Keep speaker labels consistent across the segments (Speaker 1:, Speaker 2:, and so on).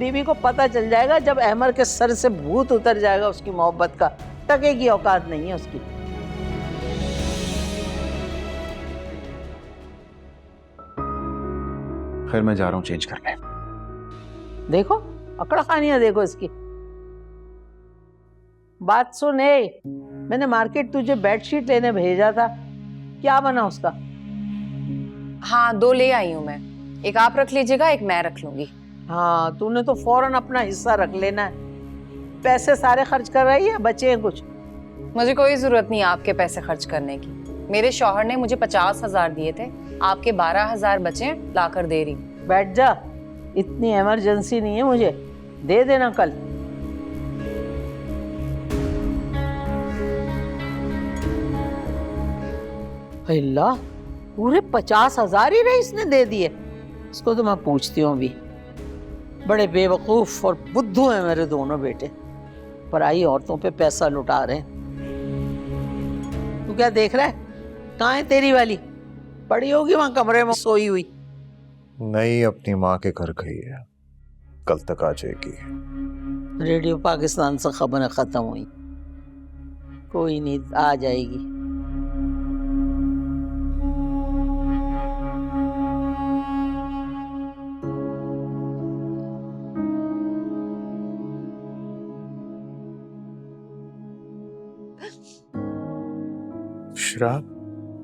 Speaker 1: बीवी को पता चल जाएगा जब अहमर के सर से भूत उतर जाएगा उसकी मोहब्बत का। टके की औकात नहीं है उसकी।
Speaker 2: खैर मैं जा रहा हूँ चेंज करने।
Speaker 1: देखो अकड़ खानियां देखो इसकी। बात सुन, मैंने मार्केट तुझे बेडशीट लेने भेजा था, क्या बना उसका?
Speaker 3: हाँ 2 ले आई हूँ मैं, एक आप रख लीजिएगा, एक मैं रख लूंगी।
Speaker 1: हाँ तूने तो फौरन अपना हिस्सा रख लेना है। पैसे सारे खर्च कर रही है, बचे हैं कुछ?
Speaker 3: मुझे कोई जरूरत नहीं आपके पैसे खर्च करने की। मेरे शौहर ने मुझे 50,000 दिए थे, आपके 12,000 बचे लाकर दे रही।
Speaker 1: बैठ जा, इतनी इमरजेंसी नहीं है मुझे, दे देना कल। अल्लाह, पूरे 50,000 ही रईस ने दे दिए। इसको तो मैं पूछती हूँ अभी। बड़े बेवकूफ और बुद्धू हैं मेरे दोनों बेटे, पराई औरतों पे पैसा लुटा रहे हैं। तू क्या देख रहा है? कहाँ है तेरी वाली? पड़ी होगी वहां कमरे में सोई हुई।
Speaker 4: नहीं, अपनी माँ के घर गई है, कल तक आ जाएगी।
Speaker 1: रेडियो पाकिस्तान से खबरें खत्म हुई, कोई नहीं, आ जाएगी।
Speaker 5: शराब,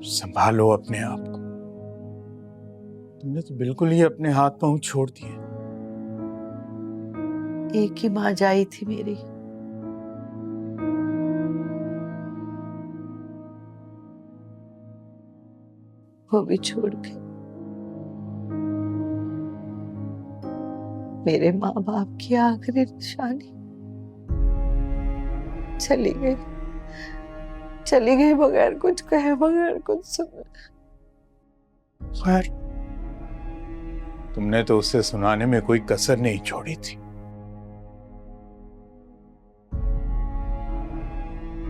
Speaker 5: संभालो अपने आप को। तुमने तो बिल्कुल ही अपने हाथ पांव छोड़ दिए।
Speaker 1: एक ही माँ जाई थी मेरी, वो भी छोड़ के। मेरे माँ बाप की आखिरी निशानी चली गई बगैर कुछ कहे, बगैर कुछ सुने।
Speaker 5: खैर, तुमने तो उसे सुनाने में कोई कसर नहीं छोड़ी थी।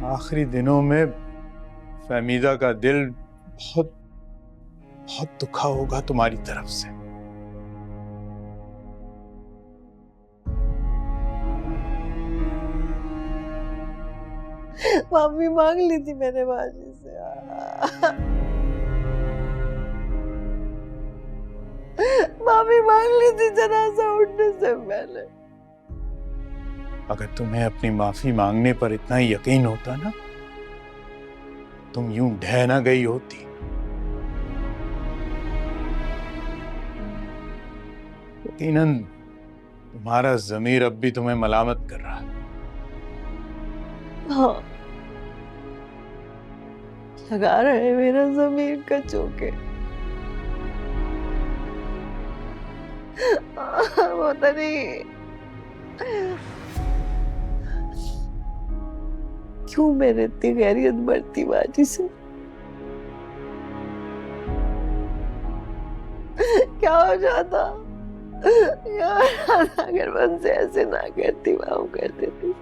Speaker 5: आखिरी दिनों में फहमीदा का दिल बहुत बहुत दुखा होगा तुम्हारी तरफ से।
Speaker 1: माफी मांग ली थी मैंने बाजी से। माफी मांग ली थी जनाजा उठने से पहले।
Speaker 5: अगर तुम्हें अपनी माफी मांगने पर इतना ही यकीन होता ना, तुम यूं ढह ना गई होती। यकीनन तुम्हारा ज़मीर अब भी तुम्हें मलामत कर रहा है।
Speaker 1: हाँ, लगा रहे मेरा ज़मीर का चौके। पता नहीं क्यों मेरे इतनी गैरियत बढ़ती बाजी से। क्या हो जाता अगर मुझसे ऐसे ना करती, माफ कर देती।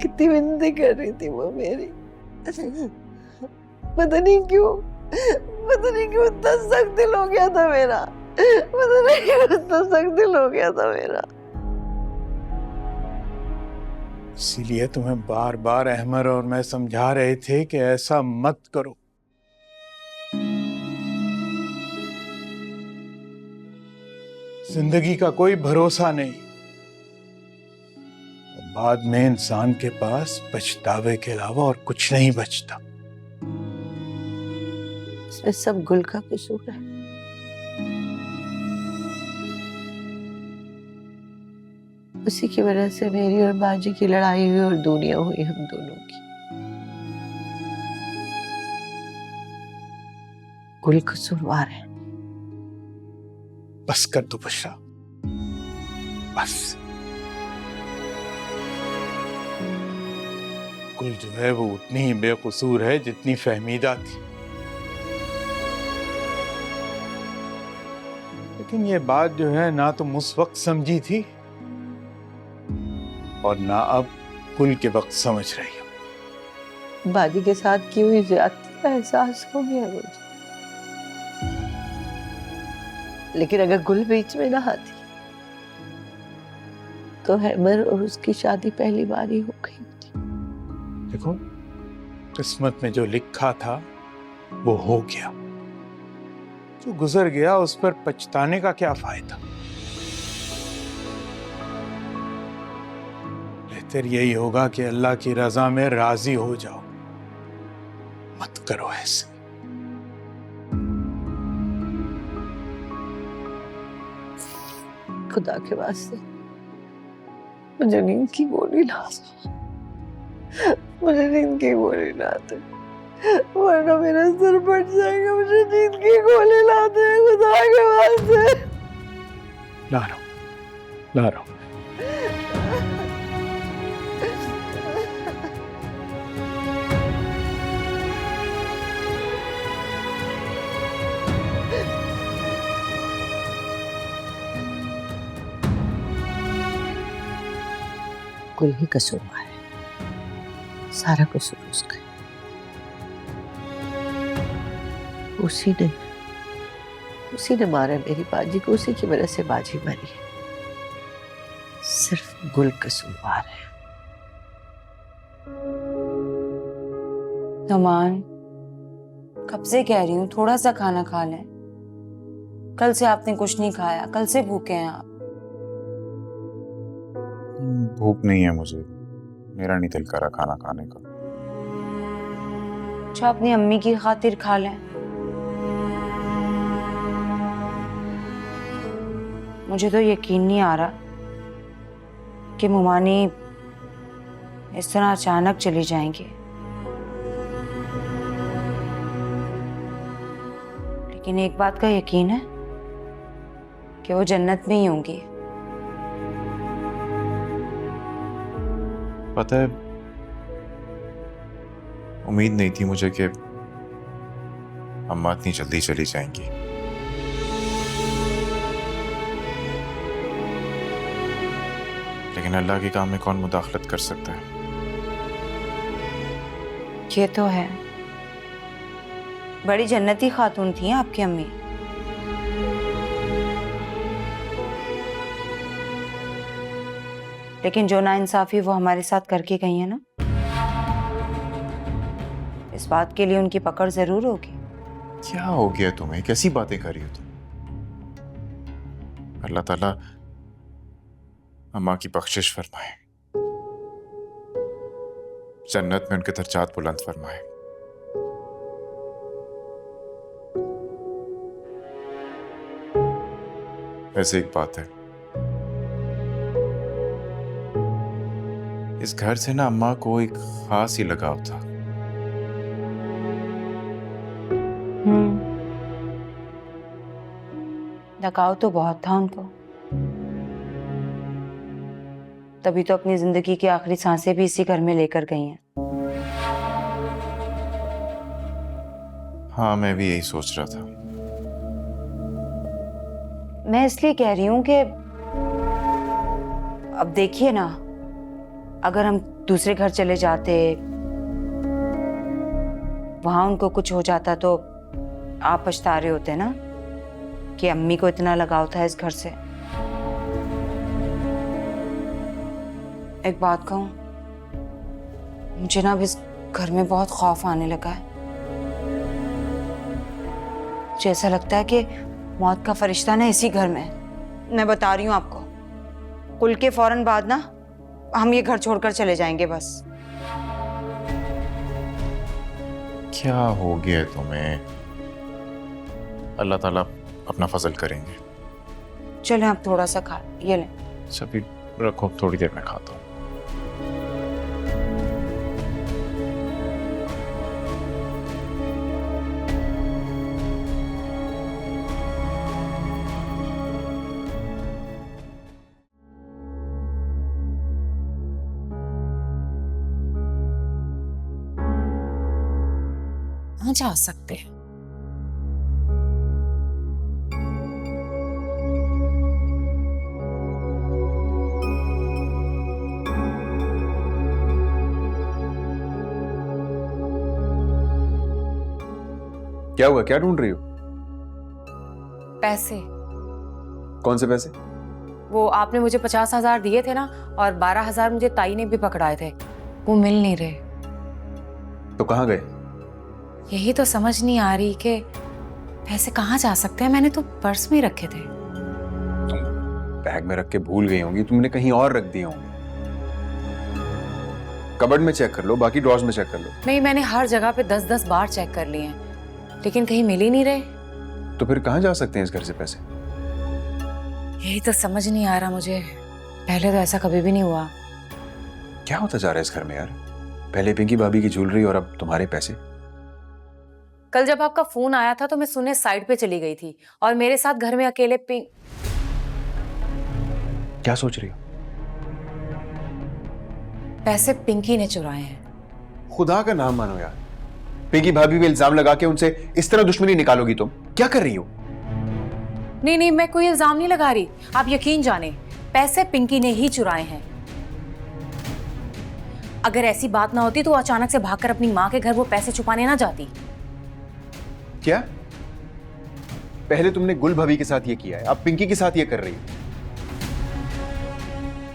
Speaker 1: कितनी विनती कर रही थी वो मेरी, पता नहीं क्यों इतना सख्त दिल हो गया था मेरा। पता नहीं क्यों इतना सख्त दिल हो गया था मेरा।
Speaker 5: इसीलिए तुम्हें बार बार अहमर और मैं समझा रहे थे कि ऐसा मत करो। जिंदगी का कोई भरोसा नहीं, बाद में इंसान के पास पछतावे के अलावा और कुछ नहीं बचता।
Speaker 1: इसमें सब गुल का कसूर है। उसी की वजह से मेरी और बाजी की लड़ाई हुई और दुनिया हुई हम दोनों की। गुल कसूरवार है।
Speaker 5: बस कर दो बुशरा, बस। गुल जो है वो उतनी ही बेकसूर है जितनी फहमीदा थी। लेकिन ये बात जो है ना तुम उस वक्त समझी थी और ना अब गुल के वक्त समझ रही हो।
Speaker 1: बाजी के साथ की हुई ज्यादती का एहसास हो गया मुझे। लेकिन अगर गुल बीच में ना आती तो हैमर और उसकी शादी पहली बार ही हो गई होती।
Speaker 5: देखो, किस्मत में जो लिखा था वो हो गया। जो गुजर गया उस पर पछताने का क्या फायदा। बेहतर यही होगा कि अल्लाह की रजा में राजी हो जाओ। मत करो ऐसे।
Speaker 1: खुदा के वास्ते मुझे नींद की गोली ला दो। मुझे नींद की गोली ला दो, वरना मेरा सर फट जाएगा। मुझे नींद की गोली ला दे खुदा के वास्ते।
Speaker 5: ला रहा हूं, ला रहा हूं।
Speaker 1: गुल ही कसूरवार है, सारा कसूर उसका है। उसी ने मारा मेरी बाजी को, उसी की वजह से बाजी मरी है। सिर्फ गुल कसूरवार है।
Speaker 6: नमान, कब से कह रही हूँ थोड़ा सा खाना खा लें। कल से आपने कुछ नहीं खाया, कल से भूखे हैं आप।
Speaker 2: भूख नहीं है मुझे, मेरा नहीं दिल करा खाना खाने का।
Speaker 6: अच्छा, अपनी अम्मी की खातिर खा लें। मुझे तो यकीन नहीं आ रहा कि मुमानी इस तरह अचानक चली जाएंगी, लेकिन एक बात का यकीन है कि वो जन्नत में ही होंगी।
Speaker 2: पता है, उम्मीद नहीं थी मुझे कि अम्मा इतनी जल्दी चली जाएंगी। लेकिन अल्लाह के काम में कौन मुदाखलत कर सकता है।
Speaker 6: ये तो है, बड़ी जन्नती खातून थी आपकी अम्मी। लेकिन जो नाइंसाफी वो हमारे साथ करके गई है ना, इस बात के लिए उनकी पकड़ जरूर होगी।
Speaker 2: क्या हो गया तुम्हें, कैसी बातें कर रही हो तुम? अल्लाह ताला अम्मा की बख्शिश फरमाए, जन्नत में उनके दर्जात बुलंद फरमाए। वैसे एक बात है, इस घर से ना अम्मा को एक खास ही लगाव था।
Speaker 6: लगाव तो बहुत था उनको, तभी तो अपनी जिंदगी की आखिरी सांसें भी इसी घर में लेकर गई हैं।
Speaker 2: हाँ, मैं भी यही सोच रहा था।
Speaker 6: मैं इसलिए कह रही हूं कि अब देखिए ना, अगर हम दूसरे घर चले जाते, वहां उनको कुछ हो जाता तो आप पछता रहे होते ना कि अम्मी को इतना लगाव था इस घर से। एक बात कहूं, मुझे ना अब इस घर में बहुत खौफ आने लगा है। मुझे ऐसा लगता है कि मौत का फरिश्ता ना इसी घर में है। मैं बता रही हूं आपको, कुल के फौरन बाद ना हम ये घर छोड़कर चले जाएंगे बस।
Speaker 2: क्या हो गया तुम्हें? अल्लाह ताला अपना फजल करेंगे।
Speaker 6: चलें, आप थोड़ा सा खा ये लें।
Speaker 2: सभी रखो, थोड़ी देर में खाता हूँ।
Speaker 3: जा सकते हैं।
Speaker 2: क्या हुआ, क्या ढूंढ रही हो?
Speaker 3: पैसे
Speaker 7: कौन से पैसे?
Speaker 3: वो आपने मुझे 50,000 दिए थे ना, और 12,000 मुझे ताई ने भी पकड़ाए थे, वो मिल नहीं रहे।
Speaker 7: तो कहाँ गए?
Speaker 3: यही तो समझ नहीं आ रही कि पैसे कहाँ जा सकते हैं। मैंने तो पर्स में ही रखे थे।
Speaker 7: तुम बैग में रख के भूल गई होंगी, तुमने कहीं और रख दिए होंगे। कबर्ड में चेक कर लो, बाकी ड्रॉर्स में चेक कर लो।
Speaker 3: नहीं, मैंने हर जगह पे 10-10 बार चेक कर लिए हैं, लेकिन कहीं मिल ही नहीं रहे।
Speaker 7: तो फिर कहाँ जा सकते हैं इस घर से पैसे?
Speaker 3: यही तो समझ नहीं आ रहा मुझे। पहले तो ऐसा कभी भी नहीं हुआ।
Speaker 7: क्या होता जा रहा है इस घर में यार? पहले पिंकी भाभी की ज्वेलरी और अब तुम्हारे पैसे।
Speaker 3: कल जब आपका फोन आया था तो मैं सुनने साइड पे चली गई थी, और मेरे साथ घर में अकेले
Speaker 7: क्या सोच रही हो?
Speaker 3: पैसे पिंकी ने चुराए हैं।
Speaker 7: खुदा का नाम मानो यार, पिंकी भाभी पे इल्जाम लगा के उनसे इस तरह दुश्मनी निकालोगी तुम? क्या कर रही हो?
Speaker 3: नहीं नहीं, मैं कोई इल्जाम नहीं लगा रही। आप यकीन जाने, पैसे पिंकी ने ही चुराए हैं। अगर ऐसी बात ना होती तो अचानक से भागकर अपनी माँ के घर वो पैसे छुपाने ना जाती।
Speaker 7: क्या? पहले तुमने गुल भाभी के साथ ये किया है, अब पिंकी के साथ ये कर रही हो।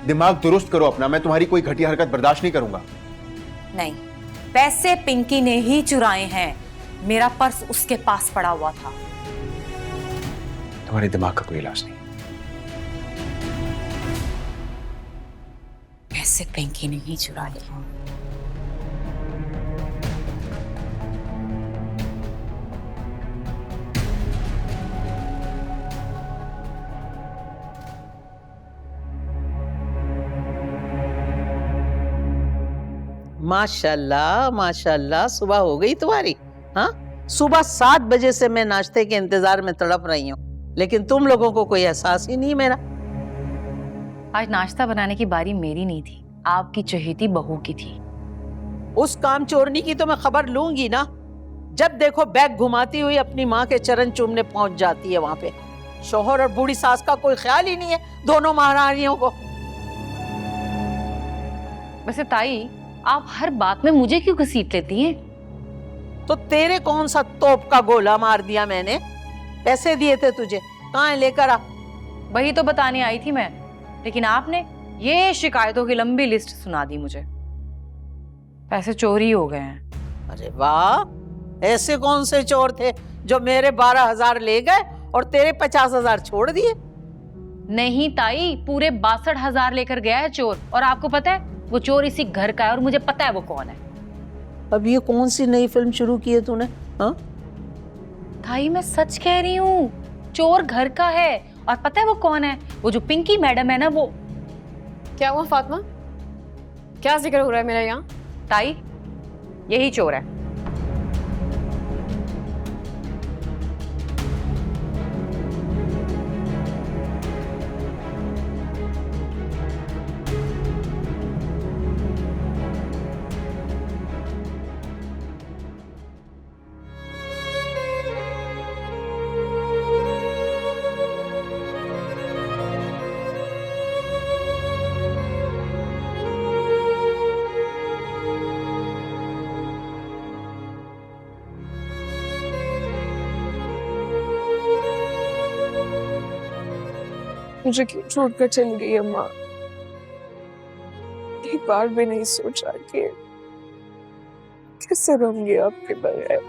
Speaker 7: दिमाग दुरुस्त करो अपना, मैं तुम्हारी कोई घटिया हरकत बर्दाश्त नहीं करूंगा।
Speaker 3: नहीं, पैसे पिंकी ने ही चुराए हैं। मेरा पर्स उसके पास पड़ा हुआ था।
Speaker 7: तुम्हारे दिमाग का कोई इलाज नहीं।
Speaker 3: पैसे पिंकी ने ही चुरा लिए।
Speaker 1: माशाल्लाह माशाल्लाह, सुबह हो गई तुम्हारी। हाँ, सुबह 7 बजे से मैं नाश्ते के इंतजार में तड़प रही हूँ, लेकिन तुम लोगों को कोई एहसास ही नहीं मेरा।
Speaker 3: आज नाश्ता बनाने की बारी मेरी नहीं थी, आपकी चहेती बहू की थी।
Speaker 1: उस काम चोरनी की तो मैं खबर लूंगी ना। जब देखो बैग घुमाती हुई अपनी माँ के चरण चूमने पहुंच जाती है वहां पे। शोहर और बूढ़ी सास का कोई ख्याल ही नहीं है दोनों महारानियों को।
Speaker 3: वैसे ताई, आप हर बात में मुझे क्यों घसीट लेती हैं?
Speaker 1: तो तेरे कौन सा तोप का गोला मार दिया मैंने? पैसे दिए थे तुझे, कहाँ है, लेकर आ।
Speaker 3: वही तो बताने आई थी मैं, लेकिन आपने ये शिकायतों की लंबी लिस्ट सुना दी मुझे। पैसे चोरी हो गए हैं।
Speaker 1: अरे वाह, ऐसे कौन से चोर थे जो मेरे 12,000 ले गए और तेरे 50,000 छोड़ दिए?
Speaker 3: नहीं ताई, पूरे 62,000 लेकर गया है चोर। और आपको पता है वो चोर इसी घर का है, और मुझे पता है वो कौन है।
Speaker 1: अब ये कौन सी नई फिल्म शुरू की है तूने? हाँ,
Speaker 3: ताई मैं सच कह रही हूँ, चोर घर का है, और पता है वो कौन है? वो जो पिंकी मैडम है ना, वो।
Speaker 8: क्या हुआ फातिमा? क्या जिक्र हो रहा है मेरा यहाँ?
Speaker 3: ताई, यही चोर है।
Speaker 8: मुझे क्यों छोड़कर चली गई अम्मा? एक बार भी नहीं सोचा कि कैसे रहूंगी आपके बगैर।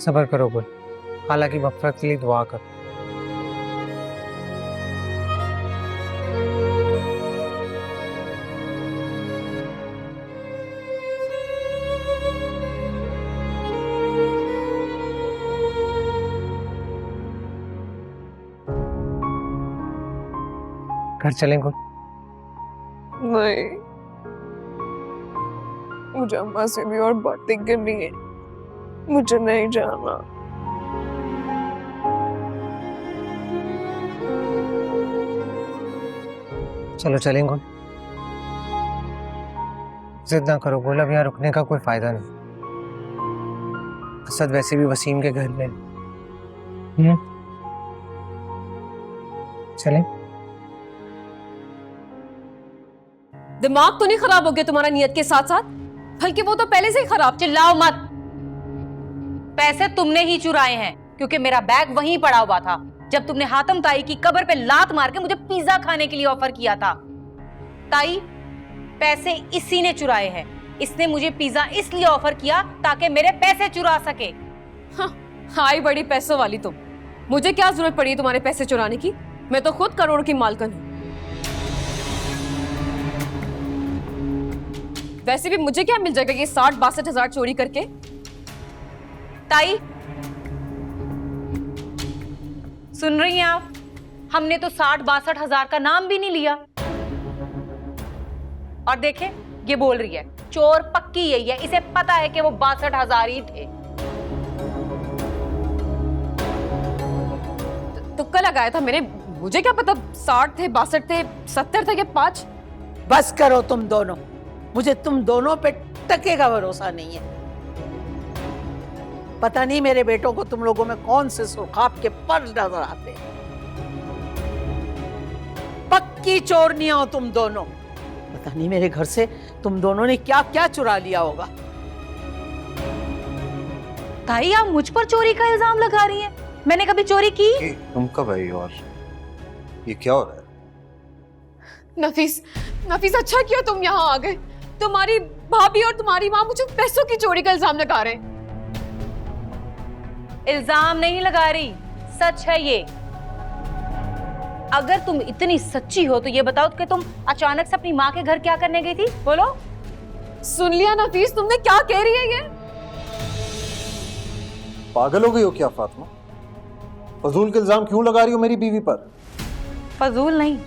Speaker 9: सब्र करो गुल, हालांकि मग़फ़िरत के लिए दुआ करो। घर चलें गुल?
Speaker 8: नहीं, मुझे अम्मा से भी और बातें करनी है। मुझे नहीं जाना।
Speaker 9: चलो चलें गुल। जिद ना करो गुल, अब यहाँ रुकने का कोई फायदा नहीं। असद वैसे भी वसीम के घर में। चलें?
Speaker 8: दिमाग तो नहीं खराब हो गया तुम्हारा नियत के साथ साथ? बल्कि वो तो पहले से ही खराब।
Speaker 3: चिल्लाओ मत। पैसे तुमने ही चुराए हैं, क्योंकि मेरा बैग वहीं पड़ा हुआ था जब तुमने हातम ताई की कब्र पे लात मार के मुझे पिज्जा खाने के लिए ऑफर किया था। ताई, पैसे इसी ने चुराए हैं। इसने मुझे पिज्जा इसलिए ऑफर किया ताकि मेरे पैसे चुरा सके।
Speaker 8: हाय बड़ी पैसों वाली तुम, मुझे क्या जरूरत पड़ी है तुम्हारे पैसे चुराने की? मैं तो खुद करोड़ की मालकिन हूं। वैसे भी मुझे क्या मिल जाएगा ये 60-62 हजार चोरी करके?
Speaker 3: ताई, सुन रही हैं आप? हमने तो 60-62 हजार का नाम भी नहीं लिया। और देखें, ये बोल रही है चोर पक्की यही है, इसे पता है कि वो 62 हजार ही थे।
Speaker 8: तुक्का लगाया था मैंने, मुझे क्या पता 60 थे, 62 थे, 70 थे या 5।
Speaker 1: बस करो तुम दोनों, मुझे तुम दोनों पे टके का भरोसा नहीं है। पता नहीं मेरे बेटों को तुम लोगों में कौन से सुर्खाब के पर नजर आते हैं। पक्की चोरनियां हो तुम दोनों। पता नहीं मेरे घर से तुम दोनों ने क्या क्या चुरा लिया होगा।
Speaker 3: ताई, आप मुझ पर चोरी का इल्जाम लगा रही हैं? मैंने कभी चोरी की?
Speaker 4: तुम कब आई और ये क्या हो रहा है?
Speaker 8: नफीस, नफीस अच्छा किया तुम यहाँ आ गए। तुम्हारी भाभी और तुम्हारी माँ मुझे पैसों की चोरी का इल्जाम लगा रहे हैं।
Speaker 3: इल्जाम नहीं लगा रही, सच है ये। अगर तुम इतनी सच्ची हो तो ये बताओ कि तुम अचानक से अपनी माँ के घर क्या करने गई थी? बोलो।
Speaker 8: सुन लिया नफीस, तुमने क्या कह रही है ये?
Speaker 4: पागल हो गई हो क्या फातिमा? फजूल के इल्जाम क्यों लगा रही हो मेरी बीवी पर?
Speaker 3: फजूल नहीं,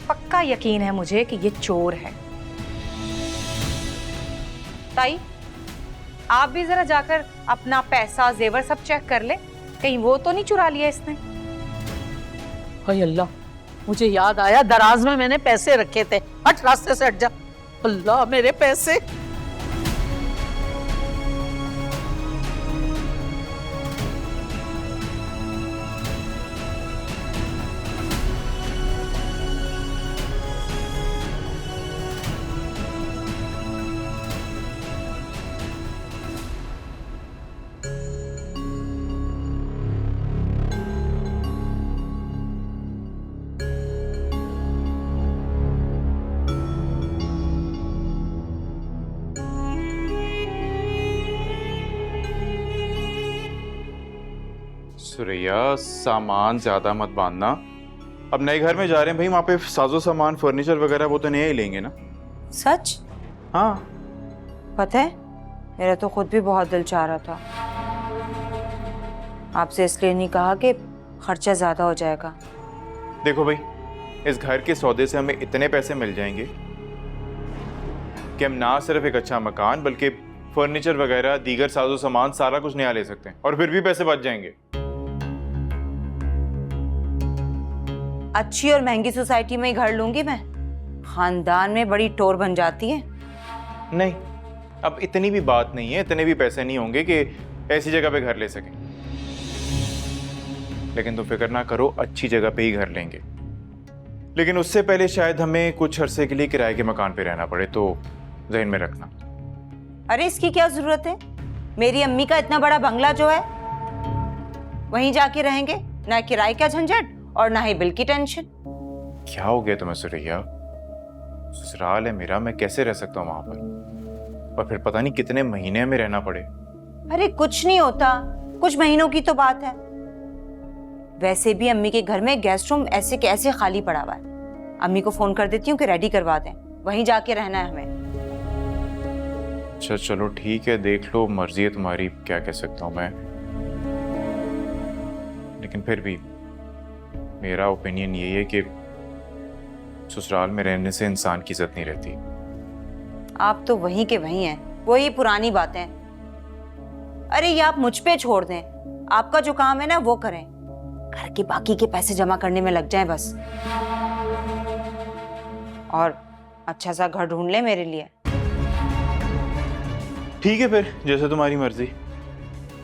Speaker 3: पक्का यकीन है मुझे कि ये चोर है। ताई, आप भी जरा जाकर अपना पैसा जेवर सब चेक कर ले, कहीं वो तो नहीं चुरा लिया इसने।
Speaker 1: हाय अल्लाह, मुझे याद आया दराज में मैंने पैसे रखे थे। हट, रास्ते से हट जा। अल्लाह, मेरे पैसे।
Speaker 2: सुरैया, सामान ज्यादा मत बांधना। अब नए घर में जा रहे हैं भाई, वहां पे साजो सामान फर्नीचर वगैरह वो तो नया ही लेंगे ना।
Speaker 6: सच?
Speaker 2: हाँ।
Speaker 6: पता है, मेरा तो खुद भी बहुत दिल चाह रहा था। आपसे इसलिए नहीं कहा कि खर्चा ज्यादा हो जाएगा।
Speaker 2: देखो भाई, इस घर के सौदे से हमें इतने पैसे मिल जाएंगे कि हम ना सिर्फ एक अच्छा मकान बल्कि फर्नीचर वगैरह दीगर साजो सामान सारा कुछ नया ले सकते हैं, और फिर भी पैसे बच जाएंगे।
Speaker 6: अच्छी और महंगी सोसाइटी में ही घर लूंगी मैं। खानदान में बड़ी टोर बन जाती है।
Speaker 2: नहीं, अब इतनी भी बात नहीं है, इतने भी पैसे नहीं होंगे कि ऐसी जगह पे घर ले सकें। लेकिन तुम फिक्र ना करो, अच्छी जगह पे ही घर लेंगे। लेकिन उससे पहले शायद हमें कुछ अरसे के लिए किराए के मकान पे रहना पड़े, तो ज़हन में रखना।
Speaker 6: अरे इसकी क्या जरूरत है? मेरी अम्मी का इतना बड़ा बंगला जो है वहीं जाके रहेंगे, ना किराए का झंझट और ना ही बिल की टेंशन।
Speaker 2: क्या हो गया तुम्हें सुरैया? ससुराल है मेरा, मैं कैसे रह सकता हूँ वहां पर, और फिर पता नहीं कितने महीने में रहना पड़े।
Speaker 6: अरे कुछ नहीं होता, कुछ महीनों की तो बात है। वैसे भी अम्मी के घर में गेस्ट रूम ऐसे के ऐसे खाली पड़ा हुआ है। अम्मी को फोन कर देती हूँ कि रेडी करवा दें, वहीं जाके रहना है हमें।
Speaker 2: अच्छा चलो ठीक है, देख लो, मर्जी है तुम्हारी, क्या कह सकता हूँ मैं। लेकिन फिर भी मेरा ओपिनियन यही है कि ससुराल में रहने से इंसान की इज्जत नहीं रहती।
Speaker 6: आप तो वहीं के वहीं हैं, वही पुरानी बातें। अरे ये आप मुझ पे छोड़ दें, आपका जो काम है ना वो करें, घर के बाकी के पैसे जमा करने में लग जाएं बस। और अच्छा सा घर ढूंढ ले मेरे लिए।
Speaker 2: ठीक है फिर, जैसे तुम्हारी मर्जी।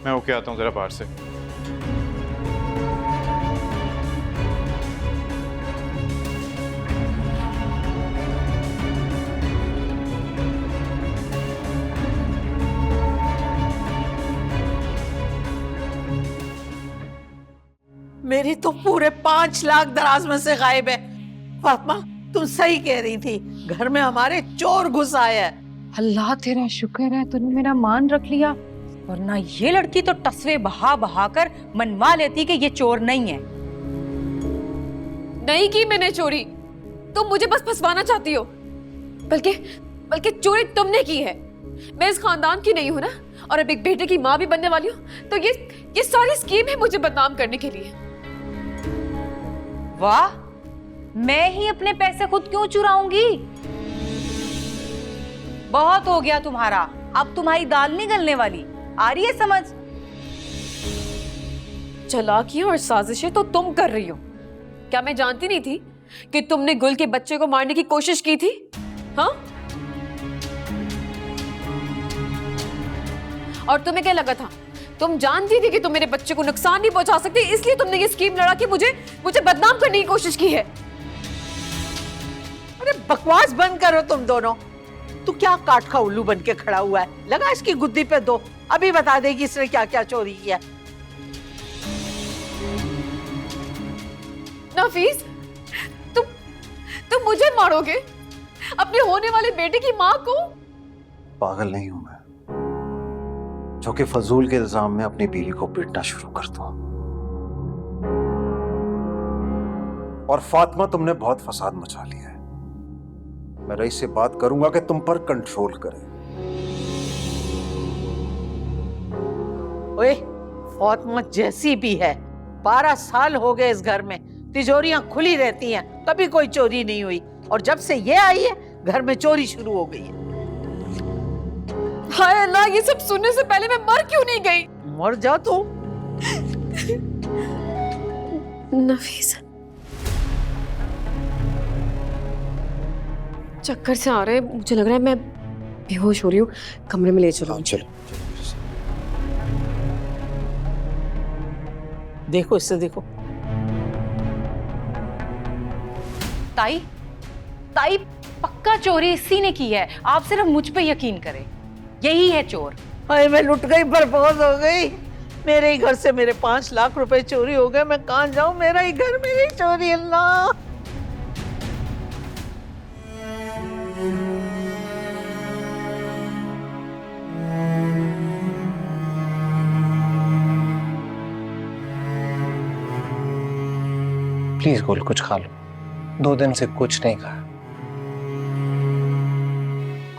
Speaker 2: मैं होके आता हूँ जरा बाहर से।
Speaker 1: मेरी तो पूरे 5 लाख दराज में से गायब है। फातिमा, तुम सही कह रही थी, घर में हमारे चोर घुस आए हैं।
Speaker 3: अल्लाह तेरा शुक्र है तूने मेरा मान रख लिया, वरना ये लड़की तो टसवे बहा बहा कर मनवा लेती कि ये चोर नहीं है।
Speaker 8: नहीं की मैंने चोरी, तुम मुझे बस फंसवाना चाहती हो। बल्कि बल्कि चोरी तुमने की है। मैं इस खानदान की नहीं हूं ना, और अब एक बेटे की माँ भी बनने वाली हूँ, तो ये सारी स्कीम है मुझे बदनाम करने के लिए।
Speaker 3: वाह, मैं ही अपने पैसे खुद क्यों चुराऊंगी? बहुत हो गया तुम्हारा, अब तुम्हारी दाल नहीं गलने वाली। आ रही है समझ?
Speaker 8: चालाकियां और साजिशें तो तुम कर रही हो। क्या मैं जानती नहीं थी कि तुमने गुल के बच्चे को मारने की कोशिश की थी? हाँ? और तुम्हें क्या लगा था? तुम जानती थी कि तुम मेरे बच्चे को नुकसान नहीं पहुंचा सकती, इसलिए तुमने ये स्कीम लड़ा के मुझे बदनाम करने की कोशिश की है।
Speaker 1: अरे बकवास बंद करो तुम दोनों। तू क्या काठ का उल्लू बन के खड़ा हुआ है? लगा इसकी गुद्दी पे दो, अभी बता देगी इसने क्या क्या चोरी किया।
Speaker 8: नफीस, तुम मुझे मारोगे? अपने होने वाले बेटे की माँ को?
Speaker 4: पागल नहीं हूं मैं जो कि फजूल के इल्जाम में अपनी बीवी को पीटना शुरू कर दूं। और फातिमा, तुमने बहुत फसाद मचा लिया है। मैं रईस से बात करूंगा कि तुम पर कंट्रोल करे।
Speaker 1: ओए, फातिमा जैसी भी है, 12 साल हो गए इस घर में, तिजोरियां खुली रहती हैं, कभी कोई चोरी नहीं हुई, और जब से ये आई है घर में चोरी शुरू हो गई है।
Speaker 8: हाय अल्लाह, ये सब सुनने से पहले मैं मर क्यों नहीं गई?
Speaker 1: मर जा तू।
Speaker 8: नफीस, चक्कर से आ रहे हैं, मुझे लग रहा है मैं बेहोश हो रही हूँ। कमरे में ले चलो।
Speaker 4: चलो
Speaker 1: देखो इससे, देखो।
Speaker 3: ताई, ताई पक्का चोरी इसी ने की है, आप सिर्फ मुझ पे यकीन करें, यही है चोर।
Speaker 1: हाय, मैं लुट गई, बर्बाद हो गई। मेरे ही घर से मेरे 5 लाख रुपए चोरी हो गए। मैं कहाँ जाऊं? मेरा ही घर, मेरी चोरी। अल्लाह,
Speaker 9: प्लीज गोल, कुछ खा लो। 2 दिन से कुछ नहीं खाया।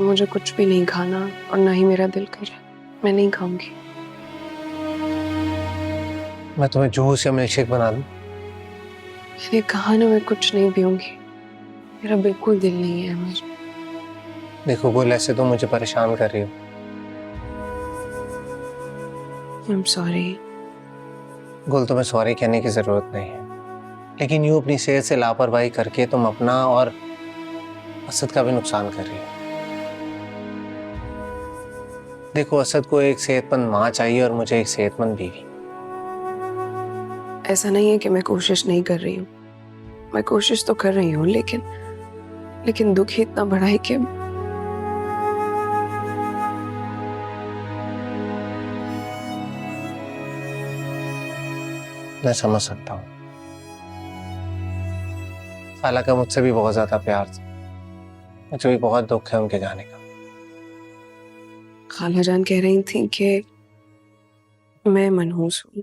Speaker 8: मुझे कुछ भी नहीं खाना और ना ही मेरा दिल कर रहा। मैं नहीं खाऊंगी।
Speaker 9: मैं तुम्हें जूस या मिल्कशेक बना दूं?
Speaker 8: मैंने कहा ना, मैं कुछ नहीं पीऊंगी। मेरा बिल्कुल दिल नहीं है। मुझे
Speaker 9: देखो गोल, ऐसे तो मुझे परेशान कर रही हो।
Speaker 8: I'm sorry।
Speaker 9: गोल, तुम्हें सॉरी कहने की जरूरत नहीं है, लेकिन यूं अपनी सेहत से लापरवाही करके तुम अपना और असद का भी नुकसान कर रही हो। देखो, असद को एक सेहतमंद माँ चाहिए और मुझे एक सेहतमंद बीवी।
Speaker 8: ऐसा नहीं है कि मैं कोशिश नहीं कर रही हूँ, मैं कोशिश तो कर रही हूँ, लेकिन दुख ही इतना बड़ा है कि
Speaker 9: मैं समझ सकता हूँ। खाला का मुझसे भी बहुत ज्यादा प्यार था, मुझे भी बहुत दुख है उनके जाने का।
Speaker 8: खाला जान कह रही थी कि मैं मनहूस हूँ,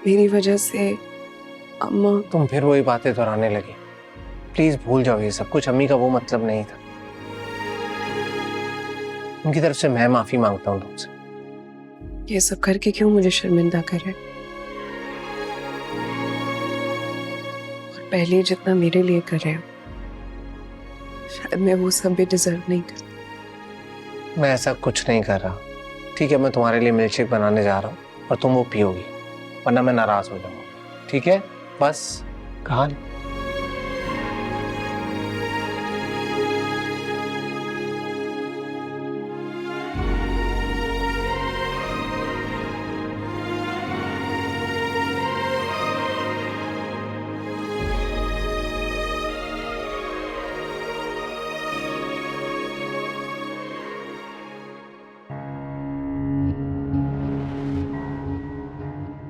Speaker 8: मेरी वजह से अम्मा।
Speaker 9: तुम फिर वही बातें दोहराने लगी। प्लीज भूल जाओ ये सब कुछ। अम्मी का वो मतलब नहीं था। उनकी तरफ से मैं माफी मांगता हूँ तुमसे।
Speaker 8: ये सब करके क्यों मुझे शर्मिंदा कर रहे? और पहले जितना मेरे लिए कर रहे हो, शायद मैं वो सब भी डिजर्व नहीं करती।
Speaker 9: मैं ऐसा कुछ नहीं कर रहा। ठीक है, मैं तुम्हारे लिए मिल्कशेक बनाने जा रहा हूँ और तुम वो पियोगी, वरना मैं नाराज हो जाऊंगा। ठीक है, बस कहा नहीं।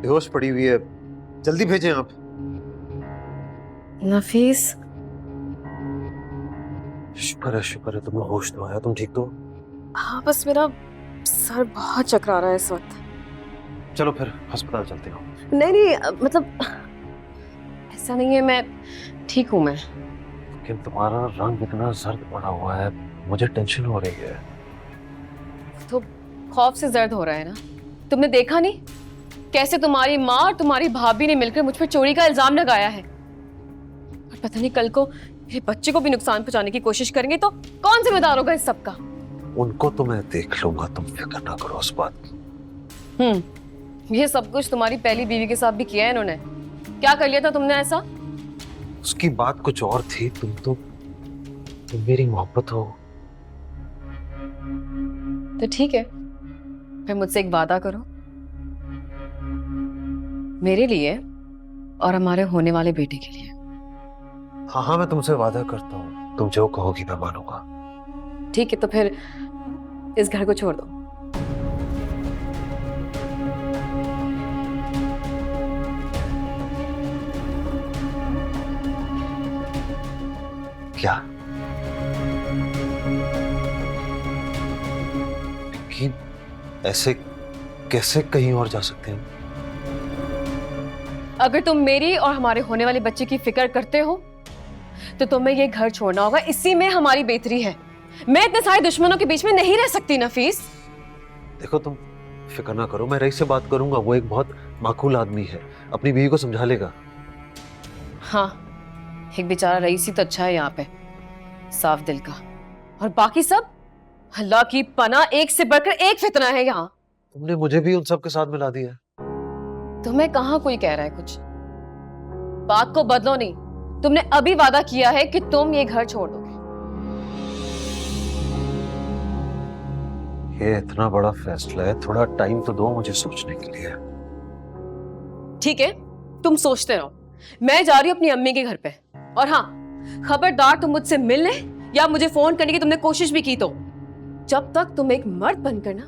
Speaker 4: बेहोश पड़ी हुई है, जल्दी भेजें आप।
Speaker 8: नफीस,
Speaker 4: शुक्र है तुम्हें होश तो आया, तुम ठीक तो?
Speaker 8: हाँ बस मेरा सर बहुत चकरा रहा है इस वक्त।
Speaker 4: चलो फिर अस्पताल चलते हो।
Speaker 8: नहीं, मतलब ऐसा नहीं है, मैं ठीक हूँ मैं।
Speaker 4: लेकिन तुम्हारा रंग इतना जर्द पड़ा हुआ है, मुझे टेंशन हो रही है।
Speaker 8: तो खौफ से जर्द हो रहा है ना? तुमने देखा नहीं कैसे तुम्हारी माँ और तुम्हारी भाभी ने मिलकर मुझ पर चोरी का इल्जाम लगाया है? और पता नहीं कल को मेरे बच्चे को भी नुकसान पहुंचाने की कोशिश करेंगे तो कौन जिम्मेदार होगा इस सब का?
Speaker 4: उनको तो मैं देख लूंगा, तुम फिक्र ना करो उस बात की।
Speaker 8: ये सब कुछ तुम्हारी पहली बीवी के साथ भी किया है इन्होंने। क्या कर लिया था तुमने ऐसा?
Speaker 4: उसकी बात कुछ और थी, तुम मेरी मोहब्बत हो।
Speaker 8: तो ठीक है, फिर मुझसे एक वादा करो मेरे लिए और हमारे होने वाले बेटे के लिए।
Speaker 4: हाँ, मैं तुमसे वादा करता हूँ, तुम जो कहोगी मैं मानूंगा।
Speaker 8: ठीक है, तो फिर इस घर को छोड़ दो।
Speaker 4: क्या? कि ऐसे कैसे कहीं और जा सकते हैं?
Speaker 8: अगर तुम मेरी और हमारे होने वाले बच्चे की फिक्र करते हो तो तुम्हें ये घर छोड़ना होगा। इसी में हमारी बेहतरी है। मैं इतने सारे दुश्मनों के बीच में नहीं रह सकती नफीस।
Speaker 4: देखो तुम फिक्र ना करो, मैं रईस से बात करूंगा, वो एक बहुत माकूल आदमी है, अपनी बीवी को समझा लेगा।
Speaker 8: हाँ, एक बेचारा रईस ही तो अच्छा है यहाँ पे, साफ दिल का। और बाकी सब अल्लाह की पनाह, एक से बढ़कर एक फितना है यहाँ।
Speaker 4: तुमने मुझे भी उन सब के साथ मिला दिया।
Speaker 8: तुम्हें कहाँ कोई कह रहा है कुछ? बात को बदलो नहीं। तुमने अभी वादा किया है कि तुम ये घर छोड़ दोगे।
Speaker 4: ये इतना बड़ा फैसला है, थोड़ा टाइम तो दो मुझे सोचने के लिए।
Speaker 8: ठीक है, तुम सोचते रहो। मैं जा रही हूँ अपनी अम्मी के घर पे। और हाँ, खबरदार तुम मुझसे मिलने या मुझे फोन करने की तुमने कोशिश भी की तो जब तक तुम एक मर्द बनकर ना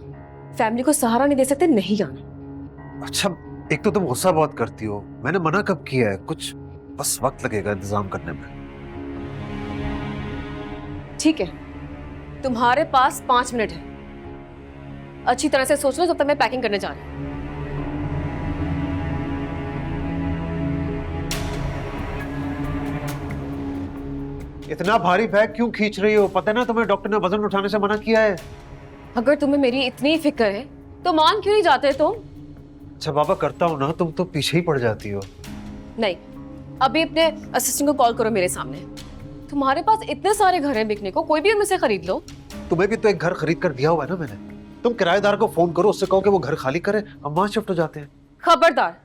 Speaker 8: फैमिली को सहारा नहीं दे सकते, नहीं आना।
Speaker 4: अच्छा, एक तो तुम गुस्सा बहुत करती हो, मैंने मना कब किया है? कुछ बस वक्त लगेगा इंतजाम करने में।
Speaker 8: ठीक है, तुम्हारे पास 5 मिनट है। अच्छी तरह से सोच लो, जब तक मैं पैकिंग करने जा रही हूँ।
Speaker 4: इतना भारी बैग क्यों खींच रही हो? पता है ना तुम्हें डॉक्टर ने वजन उठाने से मना किया है।
Speaker 8: अगर तुम्हें मेरी इतनी फिक्र है तो मान क्यों नहीं जाते तुम?
Speaker 4: अच्छा बाबा, करता हूँ ना, तुम तो पीछे ही पड़ जाती हो।
Speaker 8: नहीं, अभी अपने असिस्टेंट को कॉल करो मेरे सामने। तुम्हारे पास इतने सारे घर हैं बिकने को, कोई भी उनमें से खरीद लो।
Speaker 4: तुम्हें भी तो एक घर खरीद कर दिया हुआ है ना मैंने। तुम किराएदार को फोन करो, उससे कहो कि वो घर खाली करे, हम वहां शिफ्ट हो जाते हैं।
Speaker 8: खबरदार,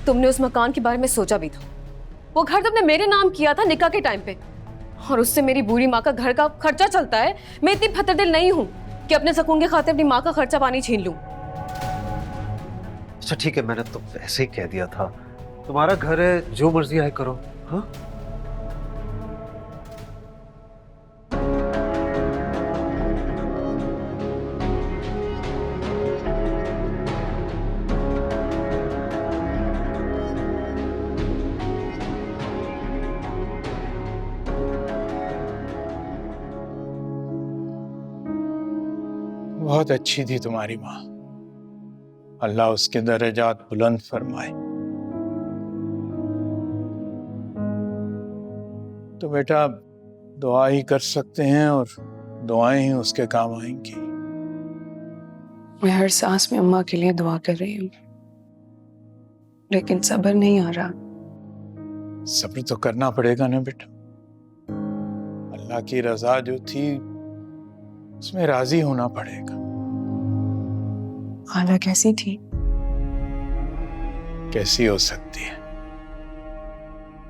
Speaker 8: तुमने उस मकान के बारे में सोचा भी था? वो घर तुमने मेरे नाम किया था निकाह के टाइम पे, और उससे मेरी बूढ़ी माँ का घर का खर्चा चलता है। मैं इतनी फतरदिल नहीं हूँ कि अपने सुकून के खातिर अपनी माँ का खर्चा पानी छीन लूं।
Speaker 4: अच्छा ठीक है, मैंने तो ऐसे ही कह दिया था। तुम्हारा घर है, जो मर्जी आए करो। हाँ,
Speaker 5: बहुत अच्छी थी तुम्हारी माँ, अल्लाह उसके दर्जात बुलंद फरमाए। तो बेटा दुआ ही कर सकते हैं और दुआएं ही उसके काम आएंगी।
Speaker 10: मैं हर सांस में अम्मा के लिए दुआ कर रही हूँ, लेकिन सब्र नहीं आ रहा।
Speaker 5: सब्र तो करना पड़ेगा ना बेटा। अल्लाह की रजा जो थी उसमें राजी होना पड़ेगा।
Speaker 10: खाला कैसी थी?
Speaker 5: कैसी हो सकती है,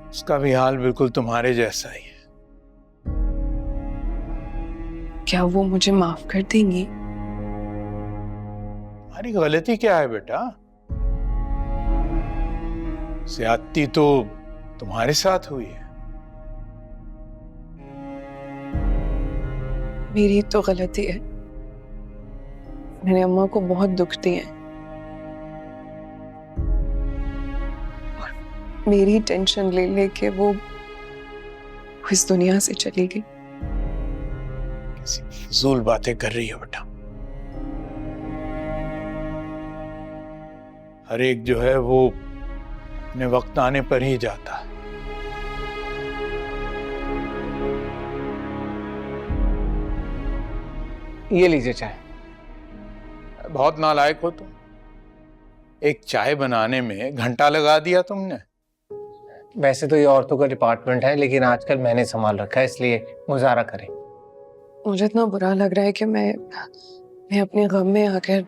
Speaker 5: उसका भी हाल बिल्कुल तुम्हारे जैसा ही है।
Speaker 10: क्या वो मुझे माफ कर देंगी?
Speaker 5: हमारी गलती क्या है बेटा? ज्यादती तो तुम्हारे साथ हुई है।
Speaker 10: मेरी तो गलती है, मैंने अम्मा को बहुत दुख दिए। मेरी टेंशन ले लेके वो इस दुनिया से चली गई।
Speaker 5: किसी फजूल बातें कर रही है बेटा। हर एक जो है वो अपने वक्त आने पर ही जाता है।
Speaker 9: ये लीजिए चाय।
Speaker 5: बहुत नालायक हो तुम। एक चाय बनाने में घंटा लगा दिया तुमने।
Speaker 9: वैसे तो ये औरतों का डिपार्टमेंट है, लेकिन आजकल मैंने संभाल रखा है, इसलिए गुजारा करें।
Speaker 10: मुझे इतना बुरा लग रहा है कि मैं अपने गम में आकर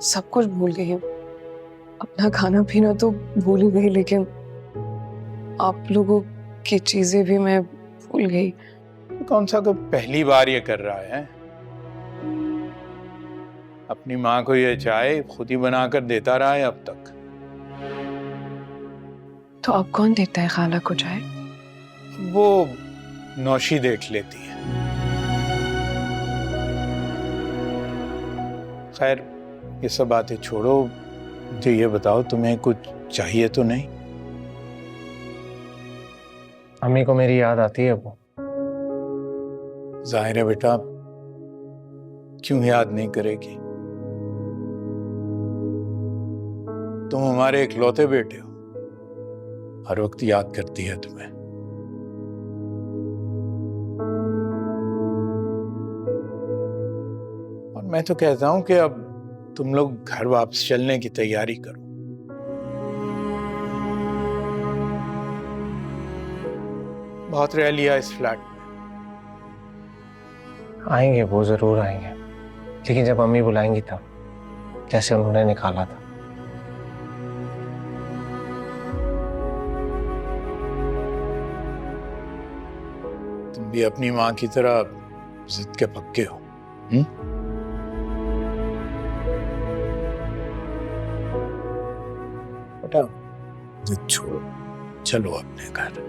Speaker 10: सब कुछ भूल गई हूँ। अपना खाना पीना तो भूल ही गई, लेकिन आप लोगों की चीजें भी मैं भूल गई।
Speaker 5: कौन सा कोई पहली बार ये कर रहा है? अपनी माँ को ये चाय खुद ही बनाकर देता रहा है अब तक।
Speaker 10: तो अब कौन देता है खाला को चाय?
Speaker 5: वो नौशी देख लेती है। खैर ये सब बातें छोड़ो, मुझे ये बताओ तुम्हें कुछ चाहिए तो नहीं?
Speaker 9: अम्मी को मेरी याद आती है वो।
Speaker 5: जाहिर है बेटा, क्यों याद नहीं करेगी? तुम हमारे इकलौते बेटे हो, हर वक्त याद करती है तुम्हें। और मैं तो कहता हूं कि अब तुम लोग घर वापस चलने की तैयारी करो। बहुत रह लिया इस फ्लैट में।
Speaker 9: आएंगे, वो जरूर आएंगे, लेकिन जब अम्मी बुलाएंगी तब, जैसे उन्होंने निकाला था।
Speaker 5: तुम भी अपनी माँ की तरह जिद के पक्के हो। बेटा जिद छोड़ो, चलो अपने घर।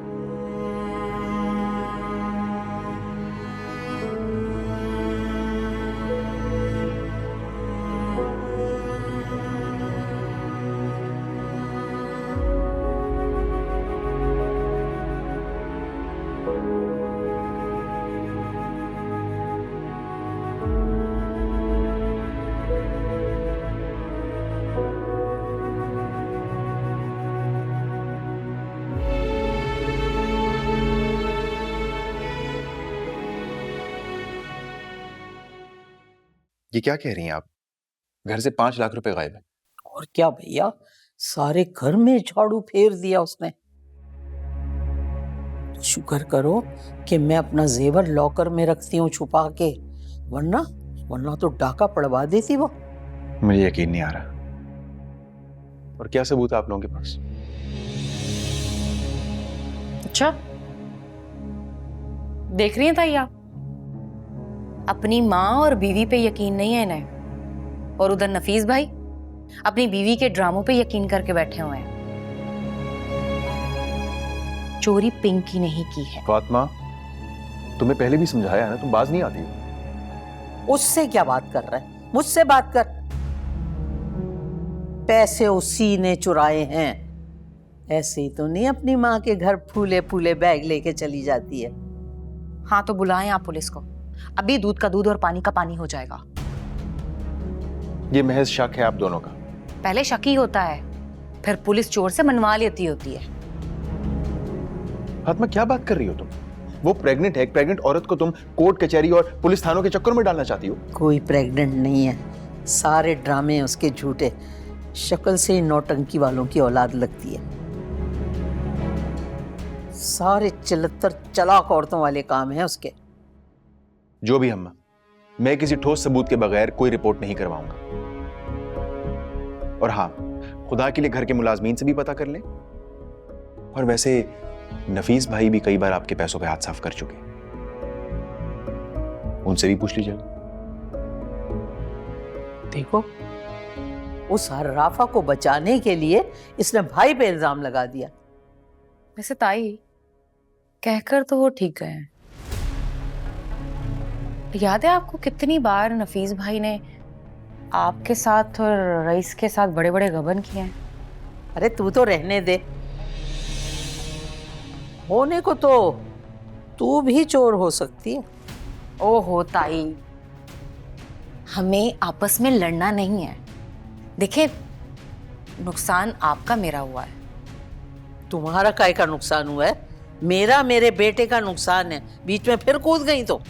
Speaker 7: ये क्या कह रही हैं आप? घर से 5 लाख रुपए गायब है।
Speaker 1: और क्या भैया, सारे घर में झाड़ू फेर दिया उसने। शुक्र करो कि मैं अपना जेवर लॉकर में रखती हूँ छुपा के, वरना तो डाका पड़वा देती वो।
Speaker 7: मुझे यकीन नहीं आ रहा। और क्या सबूत है आप लोगों के पास?
Speaker 3: अच्छा, देख रही हैं ताई आप, अपनी माँ और बीवी पे यकीन नहीं है इन्हें, और उधर नफीस भाई अपनी बीवी के ड्रामों पे यकीन करके बैठे हुए हैं। चोरी पिंकी नहीं की है।
Speaker 7: फातिमा, तुम्हें पहले भी समझाया है ना, तुम बाज नहीं आती हो।
Speaker 1: उससे क्या बात कर रहा है? मुझसे बात कर। पैसे उसी ने चुराए हैं। ऐसे ही तो नहीं अपनी माँ के घर फूले फूले बैग लेके चली जाती है।
Speaker 3: हाँ तो बुलाएं आप पुलिस को, अभी दूध का दूध और पानी का पानी हो जाएगा।
Speaker 7: ये महज शक है आप दोनों का।
Speaker 3: पहले शक ही होता है, फिर पुलिस चोर से मनवा लेती होती है।
Speaker 7: फातिमा क्या बात कर रही हो तुम? वो प्रेग्नेंट है, एक प्रेग्नेंट औरत को तुम कोर्ट कचहरी और पुलिस थानों के चक्कर में डालना चाहती हो?
Speaker 1: कोई प्रेग्नेंट नहीं है, सारे ड्रामे उसके झूठे। शक्ल से ही नौटंकी वालों की औलाद लगती है। सारे चिल्लतर चलाक औरतों वाले काम हैं उसके।
Speaker 7: जो भी अम्मा, मैं किसी ठोस सबूत के बगैर कोई रिपोर्ट नहीं करवाऊंगा। और हाँ, खुदा के लिए घर के मुलाजमीन से भी पता कर लें। और वैसे नफीस भाई भी कई बार आपके पैसों पे हाथ साफ कर चुके, उनसे भी पूछ लीजिए।
Speaker 1: देखो, उस राफा को बचाने के लिए इसने भाई पे इल्जाम लगा दिया।
Speaker 3: वैसे ताई, कहकर तो वो ठीक गए हैं। याद है आपको कितनी बार नफीस भाई ने आपके साथ और रईस के साथ बड़े बड़े गबन किए हैं?
Speaker 1: अरे तू तो रहने दे। होने को तो तू भी चोर हो सकती है।
Speaker 6: ओहो ताई, हमें आपस में लड़ना नहीं है। देखिए, नुकसान आपका मेरा हुआ है।
Speaker 1: तुम्हारा काय का नुकसान हुआ है? मेरा मेरे बेटे का नुकसान है। बीच में फिर कूद गई तो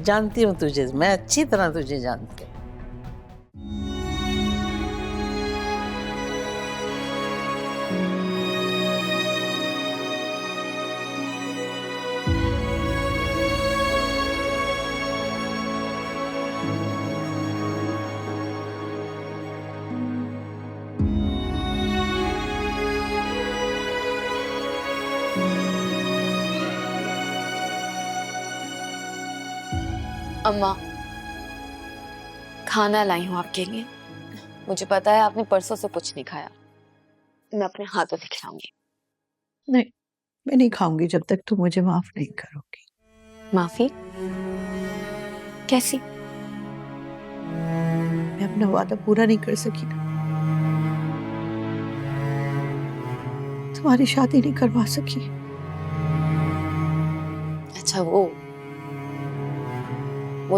Speaker 1: जानती हूँ तुझे, मैं अच्छी तरह तुझे जानती हूँ।
Speaker 8: अम्मा, खाना लाई हूँ आपके लिए। मुझे पता है आपने परसों से कुछ नहीं खाया, मैं अपने हाथों से खिलाऊंगी।
Speaker 11: नहीं, मैं नहीं खाऊंगी जब तक तुम मुझे माफ नहीं करोगी।
Speaker 8: माफी? कैसी?
Speaker 11: मैं अपना वादा पूरा नहीं कर सकी ना, तुम्हारी शादी नहीं करवा सकी।
Speaker 8: अच्छा, वो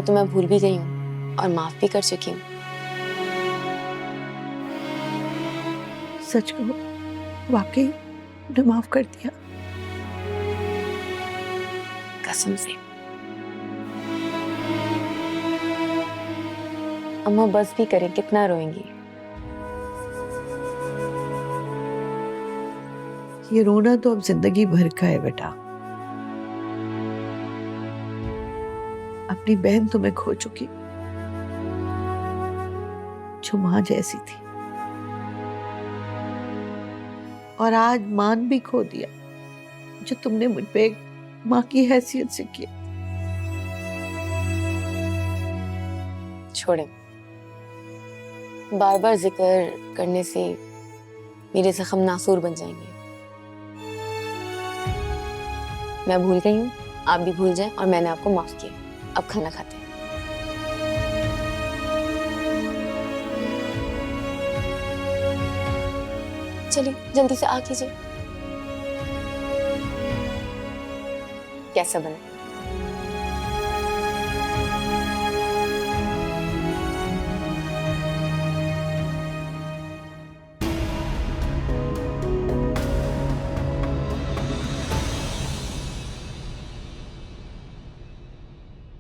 Speaker 8: तो मैं भूल भी गई हूँ और माफ भी कर चुकी हूँ।
Speaker 11: सच कहो, वाकई ने माफ कर दिया?
Speaker 8: कसम से। अम्मा बस भी करें, कितना रोएंगी?
Speaker 11: ये रोना तो अब जिंदगी भर का है बेटा। अपनी बहन तो मैं खो चुकी, जो मां जैसी थी, और आज मान भी खो दिया जो तुमने मुझ पे एक मां की हैसियत से किया।
Speaker 8: छोड़े, बार बार जिक्र करने से मेरे जख्म नासूर बन जाएंगे। मैं भूल गई हूँ, आप भी भूल जाएं और मैंने आपको माफ किया। अब खाना खाते हैं। चलिए जल्दी से आ कीजिए। कैसा बना?